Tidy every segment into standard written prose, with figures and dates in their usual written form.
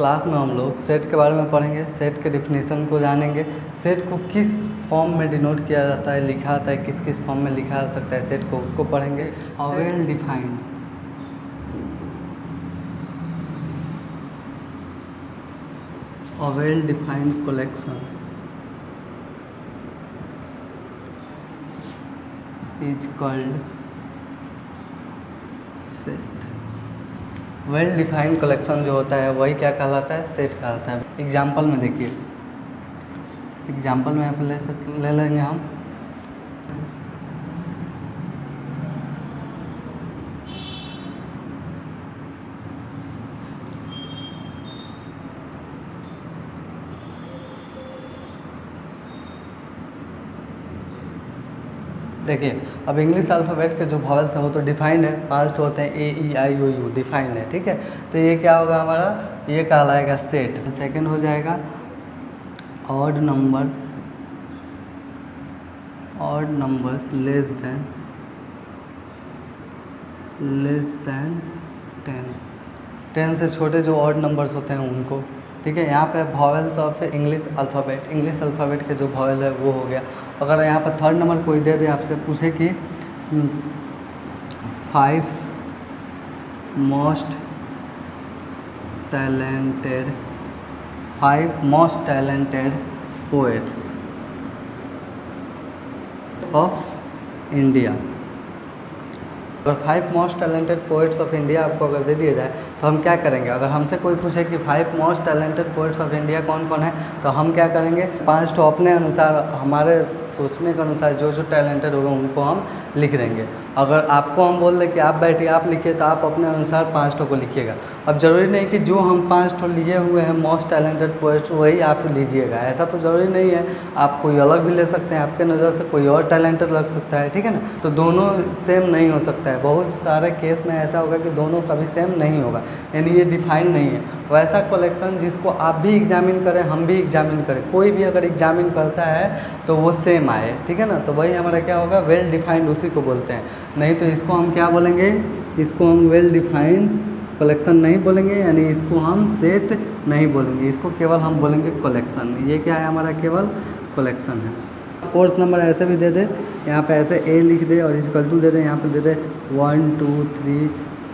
Class में हम लोग सेट के बारे में पढ़ेंगे, सेट के डिफिनीशन को जानेंगे, सेट को किस फॉर्म में डिनोट किया जाता है, लिखा जाता है, किस किस फॉर्म में लिखा जा सकता है सेट को, उसको पढ़ेंगे। Well defined, a well defined collection is called set। Well defined collection जो होता है वही क्या कहलाता है, सेट कहलाता है। एग्जाम्पल में देखिए, एग्जाम्पल में यहाँ पे ले लेंगे हम। देखिए अब इंग्लिश अल्फ़ाबेट के जो वॉवेल्स हैं वो तो डिफाइंड है, 5 होते हैं, ए ई आई ओ यू डिफाइंड है, ठीक है। तो ये क्या होगा हमारा, ये कहलाएगा सेट। सेकंड हो जाएगा odd numbers, odd numbers less than 10 से छोटे जो ऑड नंबर्स होते हैं उनको, ठीक है। यहाँ पे vowels of English alphabet, English alphabet के जो वॉवेल है वो हो गया। अगर यहाँ पर थर्ड नंबर कोई दे दे आपसे, पूछे कि 5 most talented poets of India, अगर 5 most talented poets of India आपको अगर दे दिया जाए तो हम क्या करेंगे। अगर हमसे कोई पूछे कि 5 most talented poets of India कौन कौन है, तो हम क्या करेंगे, 5 तो अपने अनुसार, हमारे सोचने के अनुसार जो जो टैलेंटेड होगा उनको हम लिख देंगे। अगर आपको हम बोल दें कि आप बैठिए आप लिखिए, तो आप अपने अनुसार 5 को लिखिएगा। अब ज़रूरी नहीं कि जो हम 5 लिए हुए हैं मोस्ट टैलेंटेड पोएट्स वही आप लीजिएगा, ऐसा तो ज़रूरी नहीं है। आप कोई अलग भी ले सकते हैं, आपके नज़र से कोई और टैलेंटेड लग सकता है, ठीक है ना। तो दोनों सेम नहीं हो सकता है, बहुत सारे केस में ऐसा होगा कि दोनों कभी सेम नहीं होगा, यानी ये डिफाइंड नहीं है। वैसा कलेक्शन जिसको आप भी एग्जामिन करें, हम भी एग्जामिन करें, कोई भी अगर एग्जामिन करता है तो वो सेम आए, ठीक है ना। तो वही हमारा क्या होगा, वेल डिफाइंड, उसी को बोलते हैं। नहीं तो इसको हम क्या बोलेंगे, इसको हम वेल डिफाइंड कलेक्शन नहीं बोलेंगे, यानी इसको हम सेट नहीं बोलेंगे, इसको केवल हम बोलेंगे कलेक्शन। ये क्या है हमारा, केवल कलेक्शन है। फोर्थ नंबर ऐसे भी दे दे, यहाँ पे ऐसे ए लिख दे और इक्वल टू दे दे, यहाँ पे दे दे 1 2 3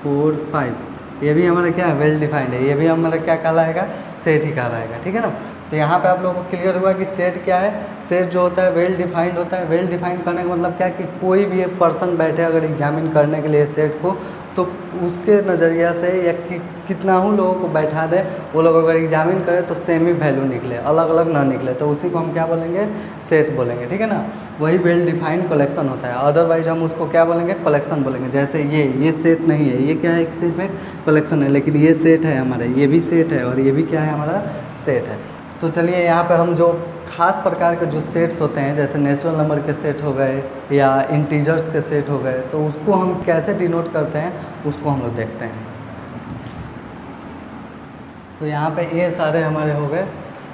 4 5, ये भी हमारा क्या है, वेल डिफाइंड है। ये भी हमारा क्या कहलाएगा, सेट ही कहलाएगा, ठीक है ना। तो यहाँ पे आप लोगों को क्लियर हुआ कि सेट क्या है। सेट जो होता है वेल डिफाइंड होता है। वेल डिफाइंड करने का मतलब क्या कि कोई भी एक पर्सन बैठे अगर एग्जामिन करने के लिए सेट को, तो उसके नज़रिया से या कितना ही लोगों को बैठा दे, वो लोग अगर एग्जामिन करें तो सेम ही वैल्यू निकले, अलग अलग ना निकले, तो उसी को हम क्या बोलेंगे, सेट बोलेंगे, ठीक है ना। वही वेल डिफाइंड कलेक्शन होता है। अदरवाइज हम उसको क्या बोलेंगे, कलेक्शन बोलेंगे। जैसे ये सेट नहीं है, ये क्या है, एक सिर्फ एक कलेक्शन है, लेकिन ये सेट है हमारा, ये भी सेट है और ये भी क्या है, हमारा सेट है। तो चलिए यहाँ पे हम जो खास प्रकार के जो सेट्स होते हैं, जैसे नेचुरल नंबर के सेट हो गए या इंटीजर्स के सेट हो गए, तो उसको हम कैसे डिनोट करते हैं उसको हम लोग देखते हैं। तो यहाँ पे ये सारे हमारे हो गए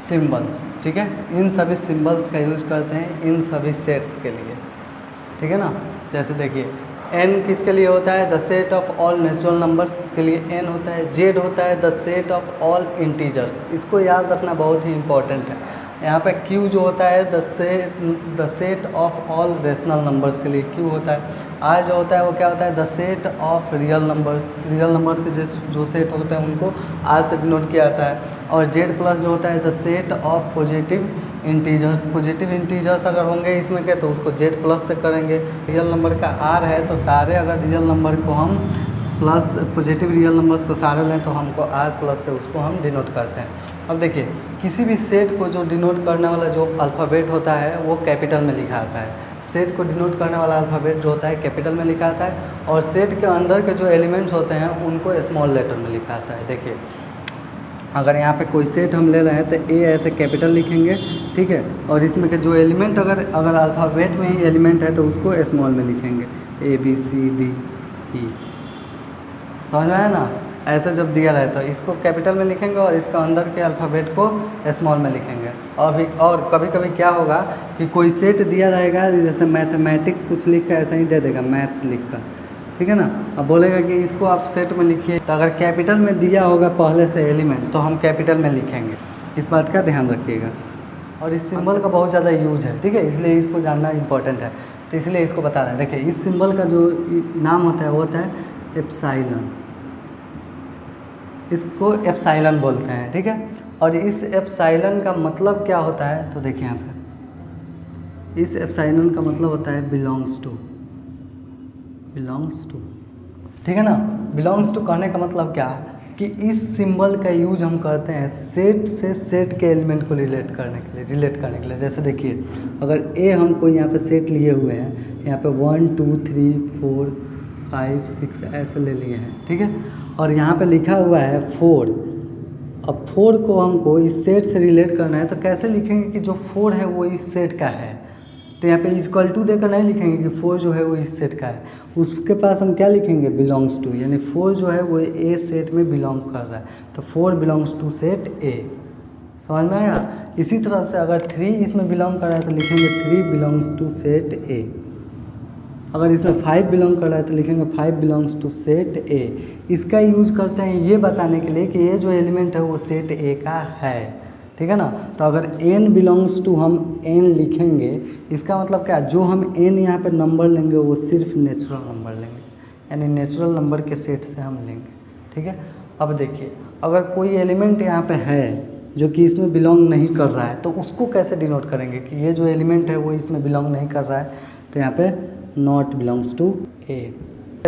सिंबल्स, ठीक है। इन सभी सिंबल्स का यूज़ करते हैं इन सभी सेट्स के लिए, ठीक है ना। जैसे देखिए n किसके लिए होता है, the set of all natural numbers के लिए n होता है। z होता है the set of all integers, इसको याद रखना बहुत ही इंपॉर्टेंट है। यहाँ पे q जो होता है the set of all rational numbers के लिए q होता है। r जो होता है वो क्या होता है, the set of real numbers के जो सेट होते हैं उनको r से डिनोट किया जाता है। और z प्लस जो होता है the set of positive integers, positive integers अगर होंगे इसमें के तो उसको z प्लस से करेंगे। रियल नंबर का r है तो सारे अगर रियल नंबर को हम प्लस पॉजिटिव रियल नंबर्स को सारे लें तो हमको r प्लस से उसको हम डिनोट करते हैं। अब देखिए किसी भी सेट को जो डिनोट करने वाला जो अल्फ़ाबेट होता है वो कैपिटल में लिखा आता है। सेट को डिनोट करने वाला अल्फ़ाबेट जो होता है कैपिटल में लिखा आता है, और सेट के अंदर के जो एलिमेंट्स होते हैं उनको स्मॉल लेटर में लिखा आता है। देखिए अगर यहाँ पे कोई सेट हम ले रहे हैं तो ए ऐसे कैपिटल लिखेंगे, ठीक है, और इसमें के जो एलिमेंट अगर अल्फ़ाबेट में ही एलिमेंट है तो उसको स्मॉल में लिखेंगे, ABCDE, समझ में आया ना। ऐसे जब दिया रहे तो इसको कैपिटल में लिखेंगे और इसका अंदर के अल्फ़ाबेट को स्मॉल में लिखेंगे। और कभी कभी क्या होगा कि कोई सेट दिया रहेगा, जैसे मैथमेटिक्स कुछ लिख कर ऐसा ही दे देगा, मैथ्स लिख कर, ठीक है ना। अब बोलेगा कि इसको आप सेट में लिखिए, तो अगर कैपिटल में दिया होगा पहले से एलिमेंट तो हम कैपिटल में लिखेंगे, इस बात का ध्यान रखिएगा। और इस सिंबल का बहुत ज़्यादा यूज है, ठीक है, इसलिए इसको जानना इंपॉर्टेंट है, तो इसलिए इसको बता रहे हैं। देखिए इस सिंबल का जो नाम होता है वो होता है एप्सिलॉन, इसको एप्सिलॉन बोलते हैं, ठीक है। और इस एप्सिलॉन का मतलब क्या होता है, तो देखिए यहाँ पे इस एप्सिलॉन का मतलब होता है बिलोंग्स टू, ठीक है ना। बिलोंग्स टू कहने का मतलब क्या है कि इस सिंबल का यूज हम करते हैं सेट से सेट के एलिमेंट को रिलेट करने के लिए। जैसे देखिए अगर ए हमको यहाँ पे सेट लिए हुए हैं, यहाँ पे 1 2 3 4 5 6 ऐसे ले लिए हैं, ठीक है। और यहाँ पे लिखा हुआ है 4। अब 4 को हमको इस सेट से रिलेट करना है, तो कैसे लिखेंगे कि जो 4 है वो इस सेट का है। तो यहाँ पे इक्वल टू देकर नहीं लिखेंगे कि 4 जो है वो इस सेट का है, उसके पास हम क्या लिखेंगे बिलोंग्स टू, यानी 4 जो है वो ए सेट में बिलोंग कर रहा है, तो 4 बिलोंग्स टू सेट ए। समझ में आया। इसी तरह से अगर 3 इसमें बिलोंग कर रहा है तो लिखेंगे 3 बिलोंग्स टू सेट ए। अगर इसमें 5 बिलोंग कर रहा है तो लिखेंगे 5 बिलोंग्स टू सेट ए। इसका यूज करते हैं ये बताने के लिए कि ये जो एलिमेंट है वो सेट ए का है, ठीक है ना। तो अगर n बिलोंग्स टू हम n लिखेंगे, इसका मतलब क्या, जो हम n यहाँ पे नंबर लेंगे वो सिर्फ नेचुरल नंबर लेंगे, यानी नेचुरल नंबर के सेट से हम लेंगे, ठीक है। अब देखिए अगर कोई एलिमेंट यहाँ पे है जो कि इसमें बिलोंग नहीं कर रहा है, तो उसको कैसे डिनोट करेंगे कि ये जो एलिमेंट है वो इसमें बिलोंग नहीं कर रहा है, तो यहाँ पे नॉट बिलोंग्स टू ए,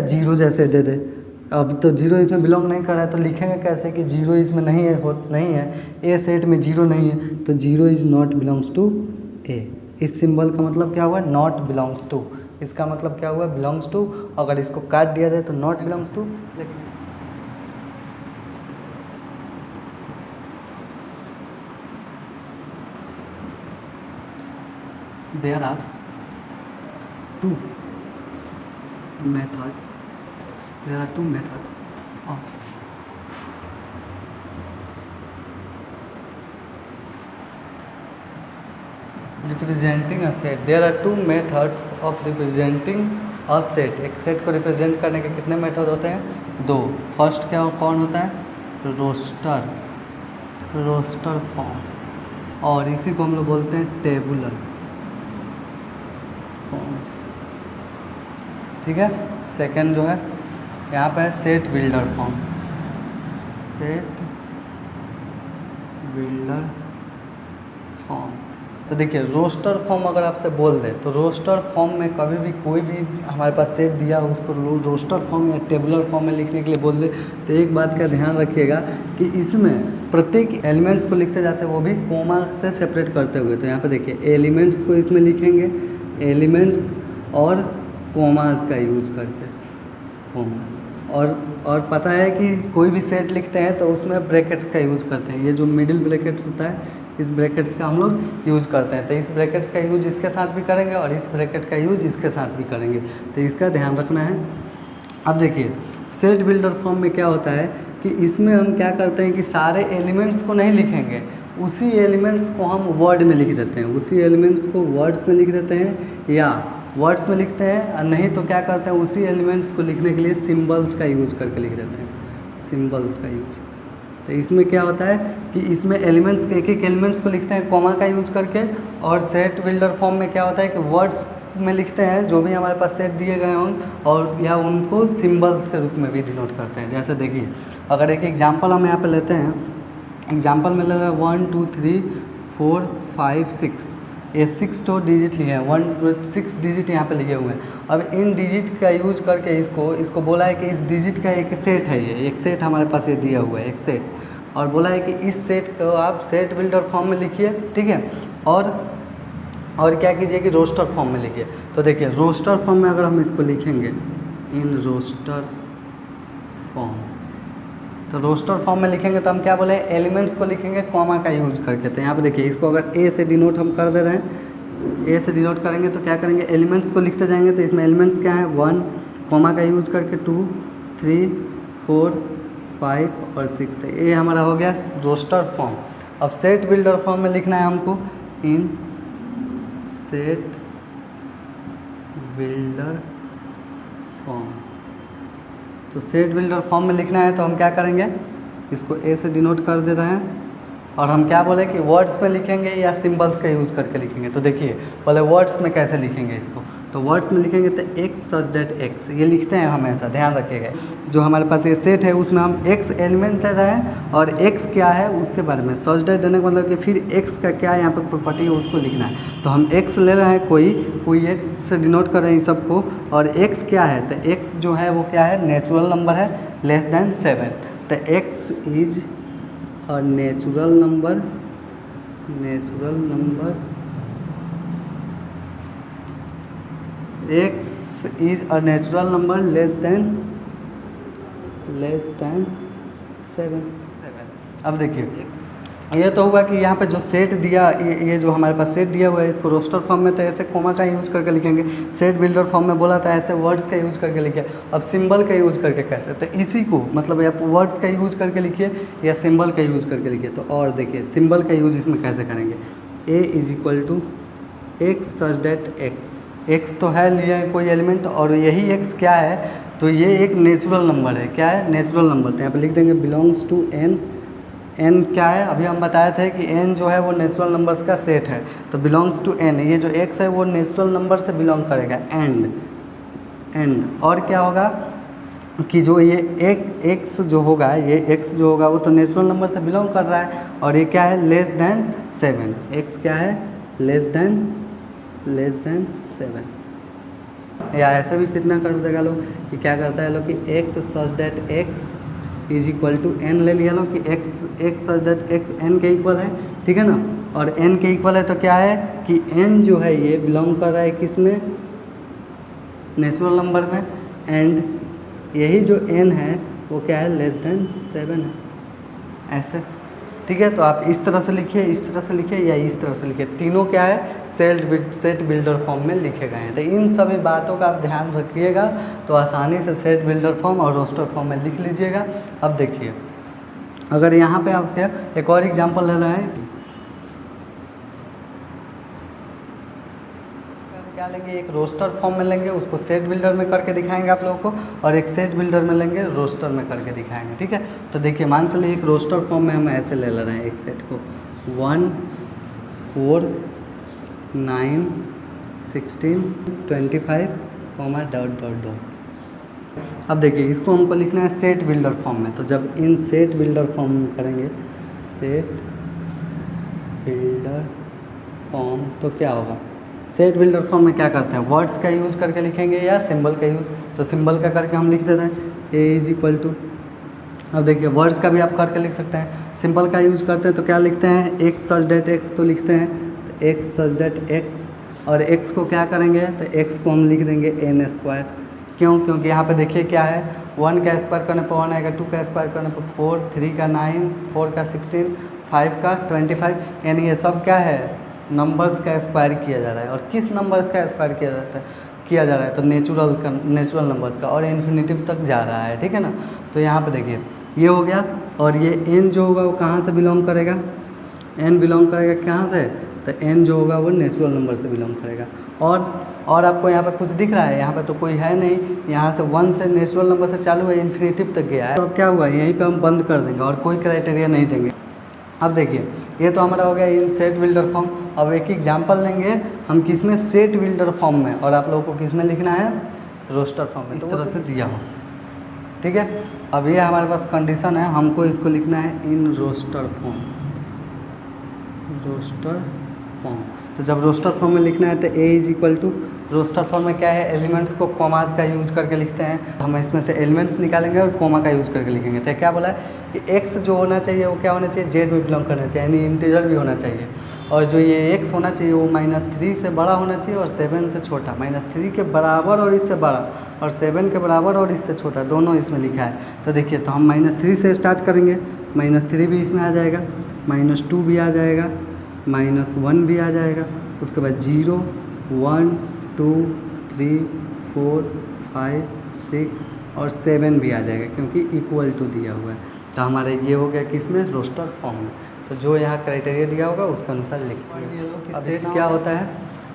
0 जैसे दे दे। अब तो 0 इसमें बिलोंग नहीं कर रहा है, तो लिखेंगे कैसे कि 0 इसमें नहीं है ए सेट में 0 नहीं है, तो 0 इज़ नॉट बिलोंग्स टू ए। इस सिंबल का मतलब क्या हुआ, नॉट बिलोंग्स टू, इसका मतलब क्या हुआ बिलोंग्स टू। अगर इसको काट दिया जाए तो not belongs to. There are 2 methods of representing a set. There are 2 methods of representing a set. एक सेट को रिप्रेजेंट करने के कितने मेथड होते हैं, 2। फर्स्ट क्या कौन होता है, रोस्टर फॉर्म, और इसी को हम लोग बोलते हैं टेबुलर फॉर्म, ठीक है। सेकंड जो है यहाँ पे है सेट बिल्डर फॉर्म, तो देखिए रोस्टर फॉर्म अगर आपसे बोल दे तो रोस्टर फॉर्म में कभी भी कोई भी हमारे पास सेट दिया हो उसको रोस्टर फॉर्म या टेबुलर फॉर्म में लिखने के लिए बोल दे, तो एक बात का ध्यान रखिएगा कि इसमें प्रत्येक एलिमेंट्स को लिखते जाते हैं वो भी कोमा से सेपरेट करते हुए। तो यहाँ पे देखिए एलिमेंट्स को इसमें लिखेंगे, एलिमेंट्स और कोमास का यूज़ करके, कोमास। और पता है कि कोई भी सेट लिखते हैं तो उसमें ब्रैकेट्स का यूज़ करते हैं, ये जो मिडिल ब्रैकेट्स होता है इस ब्रैकेट्स का हम लोग यूज़ करते हैं। तो इस ब्रैकेट्स का यूज़ इसके साथ भी करेंगे और इस ब्रैकेट का यूज़ इसके साथ भी करेंगे, तो इसका ध्यान रखना है। अब देखिए सेट बिल्डर फॉर्म में क्या होता है कि इसमें हम क्या करते हैं कि सारे एलिमेंट्स को नहीं लिखेंगे, उसी एलिमेंट्स को हम वर्ड में लिख देते हैं, उसी एलिमेंट्स को वर्ड्स में लिख देते हैं या वर्ड्स में लिखते हैं, और नहीं तो क्या करते हैं उसी एलिमेंट्स को लिखने के लिए सिंबल्स का यूज़ करके लिख देते हैं, सिंबल्स का यूज। तो इसमें क्या होता है कि इसमें एलिमेंट्स एक एक एलिमेंट्स को लिखते हैं कॉमा का यूज़ करके, और सेट बिल्डर फॉर्म में क्या होता है कि वर्ड्स में लिखते हैं जो भी हमारे पास सेट दिए गए हों, और या उनको सिंबल्स के रूप में भी डिनोट करते हैं। जैसे देखिए अगर एक एग्जांपल हम यहाँ पे लेते हैं, एग्जांपल में ले रहे हैं 1 2 3 4 5 6, ये 6 तो डिजिट लिए हैं, 6 डिजिट यहाँ पे लिए हुए हैं। अब इन डिजिट का यूज करके इसको बोला है कि इस डिजिट का एक सेट है, ये एक सेट हमारे पास ये दिया हुआ है एक सेट, और बोला है कि इस सेट को आप सेट बिल्डर फॉर्म में लिखिए, ठीक है। और क्या कीजिए कि रोस्टर फॉर्म में लिखिए। तो देखिए रोस्टर फॉर्म में अगर हम इसको लिखेंगे इन रोस्टर फॉर्म, तो रोस्टर फॉर्म में लिखेंगे तो हम क्या बोले एलिमेंट्स को लिखेंगे कॉमा का यूज करके। तो यहाँ पे देखिए इसको अगर ए से डिनोट हम कर दे रहे हैं, ए से डिनोट करेंगे तो क्या करेंगे एलिमेंट्स को लिखते जाएंगे। तो इसमें एलिमेंट्स क्या है 1 कॉमा का यूज करके 2 3 4 5 और 6, तो ये हमारा हो गया रोस्टर फॉर्म। अब सेट बिल्डर फॉर्म में लिखना है हमको इन सेट बिल्डर फॉर्म, तो सेट बिल्डर फॉर्म में लिखना है तो हम क्या करेंगे, इसको ए से डिनोट कर दे रहे हैं और हम क्या बोले कि वर्ड्स में लिखेंगे या सिंबल्स का यूज़ करके लिखेंगे। तो देखिए पहले वर्ड्स में कैसे लिखेंगे इसको, तो वर्ड्स में लिखेंगे तो एक्स सच डेट एक्स, ये लिखते हैं हमेशा, ध्यान रखिएगा। जो हमारे पास ये सेट है उसमें हम एक्स एलिमेंट ले रहे हैं और एक्स क्या है उसके बारे में सच डेट देने का मतलब कि फिर एक्स का क्या यहाँ पर प्रॉपर्टी है उसको लिखना है। तो हम एक्स ले रहे हैं, कोई एक्स से डिनोट कर रहे हैं इस सबको, और एक्स क्या है, तो एक्स जो है वो क्या है, नेचुरल नंबर है लेस देन 7। तो एक्स इज और natural number x is a natural number less than 7। अब देखिए ये तो हुआ कि यहाँ पे जो सेट दिया, ये जो हमारे पास सेट दिया हुआ है इसको रोस्टर फॉर्म में तो ऐसे कोमा का यूज़ करके लिखेंगे, सेट बिल्डर फॉर्म में बोला था ऐसे वर्ड्स का यूज़ करके लिखिए। अब सिंबल का यूज़ करके कैसे, तो इसी को मतलब आप वर्ड्स का यूज़ करके लिखिए या सिंबल का यूज़ करके लिखिए। तो और देखिए सिंबल का यूज़ इसमें कैसे करेंगे, A is equal to X such that X, X तो है लिया है कोई एलिमेंट और यही एक्स क्या है, तो ये एक नेचुरल नंबर है, क्या है, नेचुरल नंबर। तो यहाँ पे लिख देंगे बिलोंग्स टू एन, एन क्या है, अभी हम बताए थे कि एन जो है वो नेचुरल नंबर्स का सेट है, तो बिलोंग्स टू एन, ये जो एक्स है वो नेचुरल नंबर से बिलोंग करेगा। एंड और क्या होगा कि जो ये एक एक्स जो होगा, ये एक्स जो होगा वो तो नेचुरल नंबर से बिलोंग कर रहा है और ये क्या है, लेस देन 7, एक्स क्या है, लेस देन 7। या ऐसे भी कितना कर देगा लोग कि क्या करता है लोग कि x such that x is equal to n ले लिया लो कि x such that x n के इक्वल है, ठीक है ना। और एन के इक्वल है तो क्या है कि एन जो है ये बिलोंग कर रहा है किस में, नेचुरल नंबर में, एंड यही जो एन है वो क्या है, लेस देन 7 है, ऐसे, ठीक है। तो आप इस तरह से लिखिए, इस तरह से लिखिए या इस तरह से लिखिए, तीनों क्या है, सेट बिल्डर फॉर्म में लिखे गए हैं। तो इन सभी बातों का आप ध्यान रखिएगा तो आसानी से सेट बिल्डर फॉर्म और रोस्टर फॉर्म में लिख लीजिएगा। अब देखिए अगर यहाँ पे आप एक और एग्जांपल ले रहे हैं, क्या लेंगे, एक रोस्टर फॉर्म में लेंगे, उसको सेट बिल्डर में करके दिखाएंगे आप लोगों को, और एक सेट बिल्डर में लेंगे, रोस्टर में करके दिखाएंगे, ठीक है। तो देखिए मान चलिए एक रोस्टर फॉर्म में हम ऐसे ले रहे हैं एक सेट को 1 4 9 16 25 डॉट। अब देखिए इसको हमको लिखना है सेट बिल्डर फॉर्म में, तो जब इन सेट बिल्डर फॉर्म में करेंगे सेट बिल्डर फॉर्म तो क्या होगा, सेट बिल्डर फॉर्म में क्या करते हैं, वर्ड्स का यूज़ करके लिखेंगे या सिंबल का यूज़, तो सिंबल का करके हम लिख दे रहे हैं ए इज इक्वल टू। अब देखिए वर्ड्स का भी आप करके लिख सकते हैं, सिंबल का यूज़ करते हैं तो क्या लिखते हैं, एक्स सच डेट एक्स तो लिखते हैं, तो एक्स सच डेट एक्स, और एक्स को क्या करेंगे, तो एक्स को हम लिख देंगे एन स्क्वायर। क्यों, क्योंकि यहाँ पे देखिए क्या है, 1 का स्क्वायर करने पर 1 आएगा, 2 का स्क्वायर करने पर 4, 3 का 9, 4 का 16, 5 का 25, यानी ये सब क्या है, नंबर्स का स्क्वायर किया जा रहा है। और किस नंबर्स का स्क्वायर किया जा रहा है, तो नेचुरल नंबर्स का, और इन्फिनिटिव तक जा रहा है, ठीक है ना। तो यहाँ पे देखिए ये हो गया, और ये एन जो होगा वो कहाँ से बिलोंग करेगा, एन बिलोंग करेगा कहाँ से, तो एन जो होगा वो नेचुरल नंबर से बिलोंग करेगा। और आपको यहाँ पे कुछ दिख रहा है, यहाँ पे तो कोई है नहीं, यहाँ से 1 से नेचुरल नंबर से चालू है, इन्फिनिटिव तक गया है, तो अब क्या हुआ, यहीं पे हम बंद कर देंगे और कोई क्राइटेरिया नहीं देंगे। अब देखिए ये तो हमारा हो गया इन सेट बिल्डर फॉर्म। अब एक एग्जांपल लेंगे हम किस में, सेट बिल्डर फॉर्म में, और आप लोगों को किस में लिखना है, रोस्टर फॉर्म में, इस तरह से दिया हो, ठीक है। अब ये हमारे पास कंडीशन है, हमको इसको लिखना है इन रोस्टर फॉर्म, तो जब रोस्टर फॉर्म में लिखना है तो A is equal to, roster form में क्या है, एलिमेंट्स को कॉमास का यूज़ करके लिखते हैं, हम इसमें से एलिमेंट्स निकालेंगे और कॉमा का यूज़ करके लिखेंगे। तो क्या बोला है कि एक्स जो होना चाहिए वो क्या होना चाहिए, जेड में बिलोंग करना चाहिए, यानी इंटीजर भी होना चाहिए, और जो ये एक्स होना चाहिए वो -3 से बड़ा होना चाहिए और 7 से छोटा, -3 के बराबर और इससे बड़ा, और 7 के बराबर और इससे छोटा, दोनों इसमें लिखा है। तो देखिए तो हम -3 से स्टार्ट करेंगे, -3 भी इसमें आ जाएगा, -2 भी आ जाएगा, -1 भी आ जाएगा, उसके बाद 0 1 2 3 4 5 6 और 7 भी आ जाएगा, क्योंकि इक्वल टू दिया हुआ है। तो हमारा ये हो गया किसमें, रोस्टर फॉर्म में। तो जो यहाँ क्राइटेरिया दिया होगा उसके अनुसार लिखिए। अब सेट क्या होता है,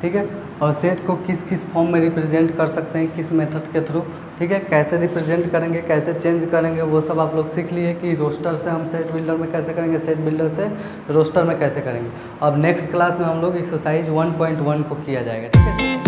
ठीक है, और सेट को किस किस फॉर्म में रिप्रेजेंट कर सकते हैं, किस मेथड के थ्रू, ठीक है। कैसे रिप्रेजेंट करेंगे, कैसे चेंज करेंगे, वो सब आप लोग सीख लिए कि रोस्टर से हम सेट बिल्डर में कैसे करेंगे, सेट बिल्डर से रोस्टर में कैसे करेंगे। अब नेक्स्ट क्लास में हम लोग एक्सरसाइज 1.1 को किया जाएगा, ठीक है।